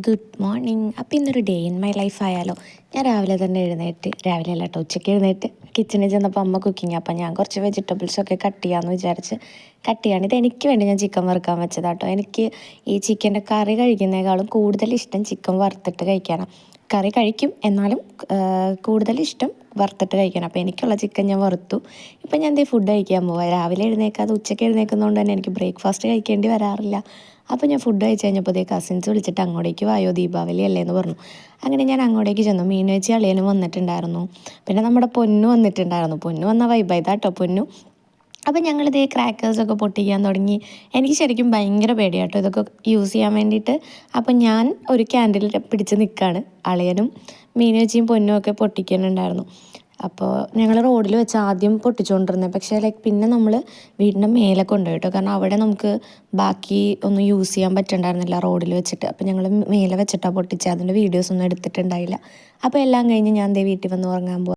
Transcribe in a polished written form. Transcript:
Good morning. അപ്പോൾ ഇന്നൊരു day in my life ആയാലോ. ഞാൻ രാവിലെ തന്നെ എഴുന്നേറ്റ്, രാവിലെ അല്ല കേട്ടോ, ഉച്ചയ്ക്ക് എഴുന്നേറ്റ് കിച്ചണിൽ ചെന്നപ്പോൾ അമ്മ കുക്കിങ്. അപ്പം ഞാൻ കുറച്ച് വെജിറ്റബിൾസൊക്കെ കട്ട് ചെയ്യാമെന്ന് വിചാരിച്ച് കട്ട് ചെയ്യാണ്. ഇത് എനിക്ക് വേണ്ടി ഞാൻ ചിക്കൻ വറുക്കാൻ വെച്ചതാട്ടോ. എനിക്ക് ഈ ചിക്കൻ്റെ കറി കഴിക്കുന്നതിനേക്കാളും കൂടുതൽ ഇഷ്ടം ചിക്കൻ വറുത്തിട്ട് കഴിക്കാനാണ്. കറി കഴിക്കും, എന്നാലും കൂടുതൽ ഇഷ്ടം വറുത്തിട്ട് കഴിക്കണം. അപ്പോൾ എനിക്കുള്ള ചിക്കൻ ഞാൻ വറുത്തു. ഇപ്പം ഞാൻ എന്തേ ഫുഡ് കഴിക്കാൻ പോവാം. രാവിലെ എഴുന്നേൽക്കാതെ ഉച്ചയ്ക്ക് എഴുന്നേൽക്കുന്നതുകൊണ്ട് തന്നെ എനിക്ക് ബ്രേക്ക്ഫാസ്റ്റ് കഴിക്കേണ്ടി വരാറില്ല. അപ്പോൾ ഞാൻ ഫുഡ് കഴിച്ച് കഴിഞ്ഞപ്പോൾ കസിൻസ് വിളിച്ചിട്ട് അങ്ങോട്ടേക്ക് വായോ, ദീപാവലി അല്ലേ എന്ന് പറഞ്ഞു. അങ്ങനെ ഞാൻ അങ്ങോട്ടേക്ക് ചെന്നു. മീൻ വെച്ച് അളിയനും വന്നിട്ടുണ്ടായിരുന്നു, പിന്നെ നമ്മുടെ പൊന്നു വന്നിട്ടുണ്ടായിരുന്നു. പൊന്നു വന്ന വൈബായി കേട്ടോ പൊന്നു. അപ്പം ഞങ്ങളിതേ ക്രാക്കേഴ്സൊക്കെ പൊട്ടിക്കാൻ തുടങ്ങി. എനിക്ക് ശരിക്കും ഭയങ്കര പേടിയാട്ടോ ഇതൊക്കെ യൂസ് ചെയ്യാൻ വേണ്ടിയിട്ട്. അപ്പം ഞാൻ ഒരു ക്യാൻഡിൽ പിടിച്ച് നിൽക്കുകയാണ്. അളിയനും മീനുവെച്ചിയും പൊന്നും ഒക്കെ പൊട്ടിക്കുന്നുണ്ടായിരുന്നു. അപ്പോൾ ഞങ്ങൾ റോഡിൽ വെച്ച് ആദ്യം പൊട്ടിച്ചുകൊണ്ടിരുന്നത്, പക്ഷേ പിന്നെ നമ്മൾ വീടിൻ്റെ മേലെ കൊണ്ടുപോയി കേട്ടോ. കാരണം അവിടെ നമുക്ക് ബാക്കി ഒന്നും യൂസ് ചെയ്യാൻ പറ്റുന്നുണ്ടായിരുന്നില്ല റോഡിൽ വെച്ചിട്ട്. അപ്പോൾ ഞങ്ങൾ മേലെ വെച്ചിട്ടാണ് പൊട്ടിച്ചത്. അതിൻ്റെ വീഡിയോസൊന്നും എടുത്തിട്ടുണ്ടായില്ല. അപ്പോൾ എല്ലാം കഴിഞ്ഞ് ഞാൻ വീട്ടിൽ വന്ന് ഉറങ്ങാൻ പോകും.